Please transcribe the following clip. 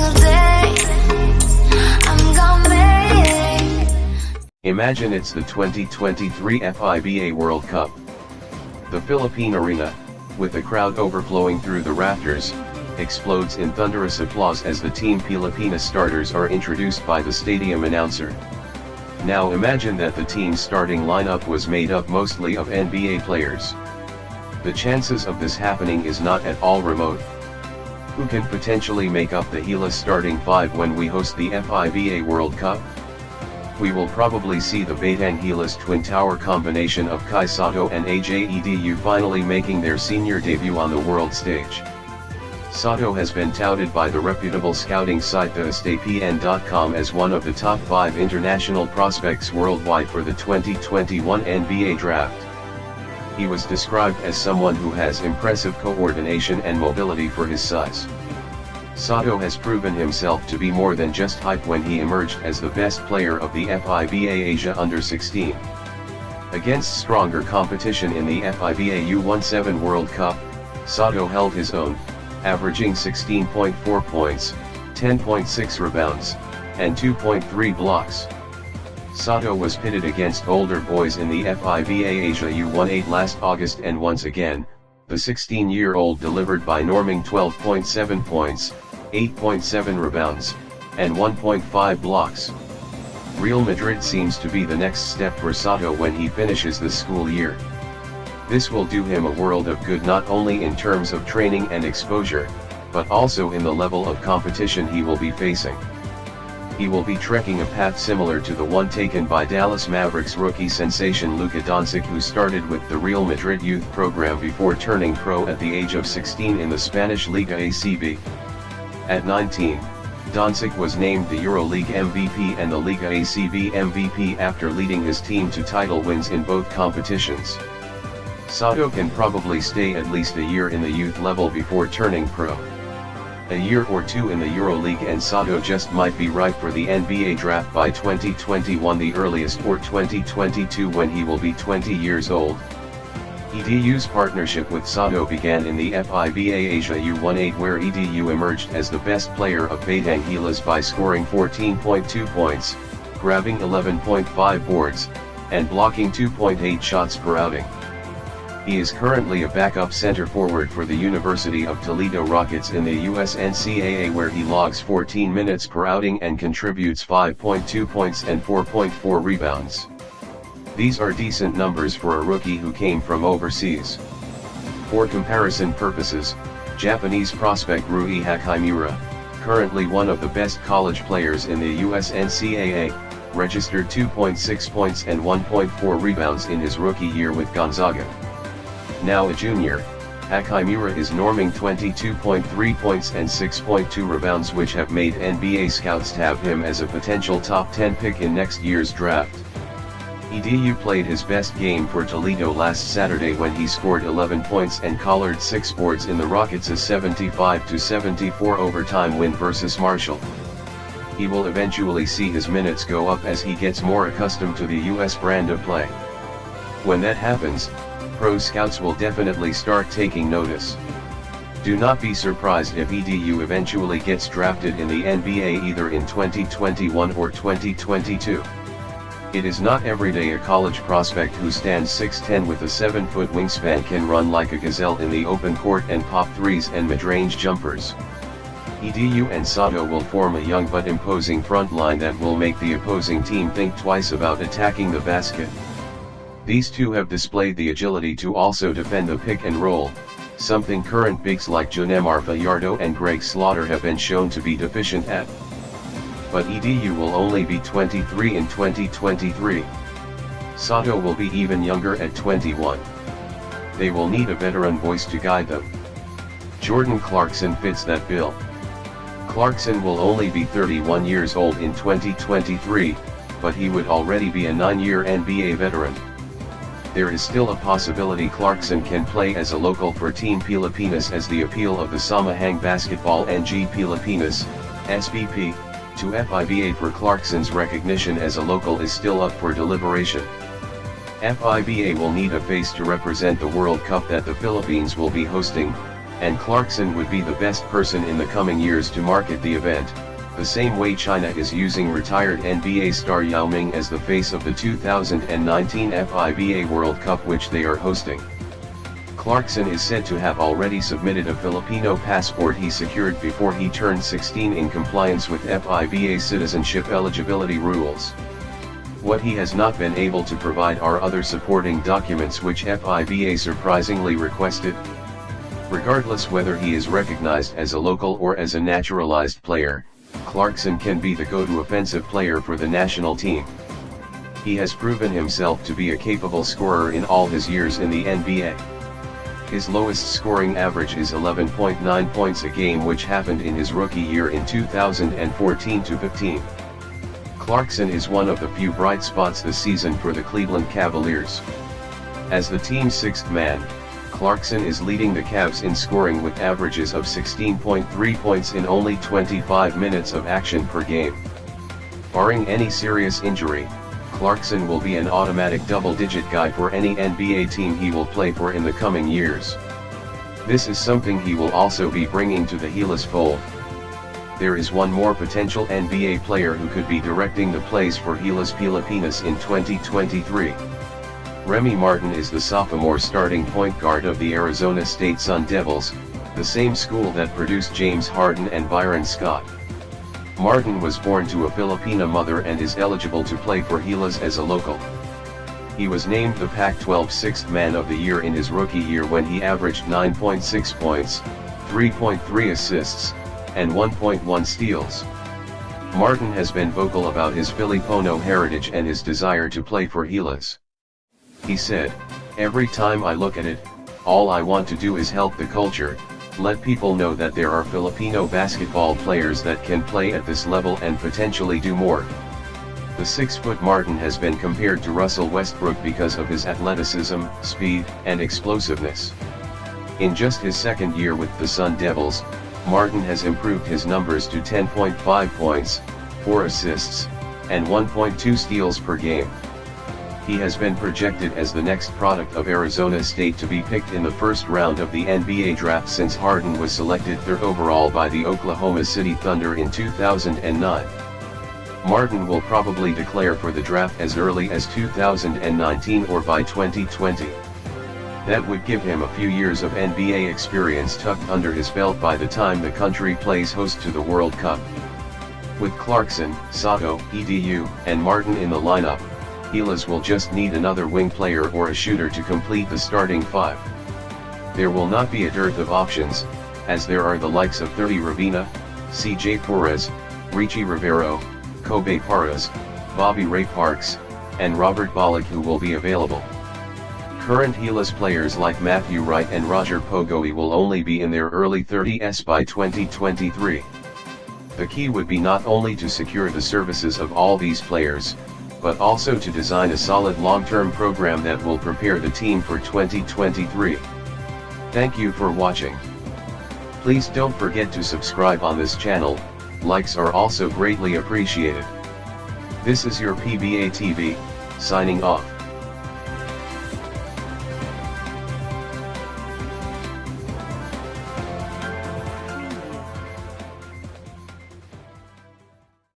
single day. I'm gonna make. Imagine it's the 2023 FIBA World Cup. The Philippine arena, with the crowd overflowing through the rafters, explodes in thunderous applause as the Team Pilipinas starters are introduced by the stadium announcer. Now imagine that the team's starting lineup was made up mostly of NBA players. The chances of this happening is not at all remote. Who can potentially make up the Gilas starting five when we host the FIBA World Cup? We will probably see the Batang Gilas twin tower combination of Kai Soto and AJEDU finally making their senior debut on the world stage. Soto has been touted by the reputable scouting site theestapn.com as one of the top 5 international prospects worldwide for the 2021 NBA draft. He was described as someone who has impressive coordination and mobility for his size. Soto has proven himself to be more than just hype when he emerged as the best player of the FIBA Asia Under-16. Against stronger competition in the FIBA U17 World Cup, Soto held his own, averaging 16.4 points, 10.6 rebounds, and 2.3 blocks. Soto was pitted against older boys in the FIBA Asia U18 last August, and once again, the 16-year-old delivered by norming 12.7 points, 8.7 rebounds, and 1.5 blocks. Real Madrid seems to be the next step for Soto when he finishes the school year. This will do him a world of good not only in terms of training and exposure, but also in the level of competition he will be facing. He will be trekking a path similar to the one taken by Dallas Mavericks rookie sensation Luka Doncic, who started with the Real Madrid youth program before turning pro at the age of 16 in the Spanish Liga ACB. At 19, Doncic was named the EuroLeague MVP and the Liga ACB MVP after leading his team to title wins in both competitions. Soto can probably stay at least a year in the youth level before turning pro. A year or two in the EuroLeague and Soto just might be ripe for the NBA draft by 2021 the earliest, or 2022 when he will be 20 years old. EDU's partnership with Soto began in the FIBA Asia U18, where EDU emerged as the best player of Batang Gilas by scoring 14.2 points, grabbing 11.5 boards, and blocking 2.8 shots per outing. He is currently a backup center forward for the University of Toledo Rockets in the USNCAA, where he logs 14 minutes per outing and contributes 5.2 points and 4.4 rebounds. These are decent numbers for a rookie who came from overseas. For comparison purposes, Japanese prospect Rui Hachimura, currently one of the best college players in the USNCAA, registered 2.6 points and 1.4 rebounds in his rookie year with Gonzaga. Now a junior, Hachimura is norming 22.3 points and 6.2 rebounds, which have made NBA scouts tab him as a potential top 10 pick in next year's draft. EDU played his best game for Toledo last Saturday when he scored 11 points and collared 6 boards in the Rockets' 75-74 overtime win versus Marshall. He will eventually see his minutes go up as he gets more accustomed to the US brand of play. When that happens, pro scouts will definitely start taking notice. Do not be surprised if EDU eventually gets drafted in the NBA either in 2021 or 2022. It is not every day a college prospect who stands 6'10" with a 7-foot wingspan can run like a gazelle in the open court and pop threes and mid-range jumpers. EDU and Soto will form a young but imposing front line that will make the opposing team think twice about attacking the basket. These two have displayed the agility to also defend the pick and roll, something current bigs like Jonemar Fajardo and Greg Slaughter have been shown to be deficient at. But EDU will only be 23 in 2023. Soto will be even younger at 21. They will need a veteran voice to guide them. Jordan Clarkson fits that bill. Clarkson will only be 31 years old in 2023, but he would already be a 9-year NBA veteran. There is still a possibility Clarkson can play as a local for Team Pilipinas, as the appeal of the Samahang Basketball NG Pilipinas, SBP, to FIBA for Clarkson's recognition as a local is still up for deliberation. FIBA will need a face to represent the World Cup that the Philippines will be hosting, and Clarkson would be the best person in the coming years to market the event, the same way China is using retired NBA star Yao Ming as the face of the 2019 FIBA World Cup which they are hosting. Clarkson is said to have already submitted a Filipino passport he secured before he turned 16 in compliance with FIBA citizenship eligibility rules. What he has not been able to provide are other supporting documents which FIBA surprisingly requested. Regardless whether he is recognized as a local or as a naturalized player, Clarkson can be the go-to offensive player for the national team. He has proven himself to be a capable scorer in all his years in the NBA. His lowest scoring average is 11.9 points a game which happened in his rookie year in 2014-15. Clarkson is one of the few bright spots this season for the Cleveland Cavaliers. As the team's sixth man, Clarkson is leading the Cavs in scoring with averages of 16.3 points in only 25 minutes of action per game. Barring any serious injury, Clarkson will be an automatic double-digit guy for any NBA team he will play for in the coming years. This is something he will also be bringing to the Gilas fold. There is one more potential NBA player who could be directing the plays for Gilas Pilipinas in 2023. Remy Martin is the sophomore starting point guard of the Arizona State Sun Devils, the same school that produced James Harden and Byron Scott. Martin was born to a Filipina mother and is eligible to play for Gilas as a local. He was named the Pac-12 Sixth Man of the Year in his rookie year when he averaged 9.6 points, 3.3 assists, and 1.1 steals. Martin has been vocal about his Filipino heritage and his desire to play for Gilas. He said, "Every time I look at it, all I want to do is help the culture, let people know that there are Filipino basketball players that can play at this level and potentially do more." The 6-foot Martin has been compared to Russell Westbrook because of his athleticism, speed, and explosiveness. In just his second year with the Sun Devils, Martin has improved his numbers to 10.5 points, 4 assists, and 1.2 steals per game. He has been projected as the next product of Arizona State to be picked in the first round of the NBA draft since Harden was selected third overall by the Oklahoma City Thunder in 2009. Martin will probably declare for the draft as early as 2019 or by 2020. That would give him a few years of NBA experience tucked under his belt by the time the country plays host to the World Cup. With Clarkson, Sato, Edu, and Martin in the lineup, Gilas will just need another wing player or a shooter to complete the starting five. There will not be a dearth of options, as there are the likes of 30 Ravina, CJ Perez, Richie Rivero, Kobe Paras, Bobby Ray Parks, and Robert Bollock who will be available. Current Gilas players like Matthew Wright and Roger Pogoi will only be in their early 30s by 2023. The key would be not only to secure the services of all these players, but also to design a solid long-term program that will prepare the team for 2023. Thank you for watching. Please don't forget to subscribe on this channel, likes are also greatly appreciated. This is your PBA TV, signing off.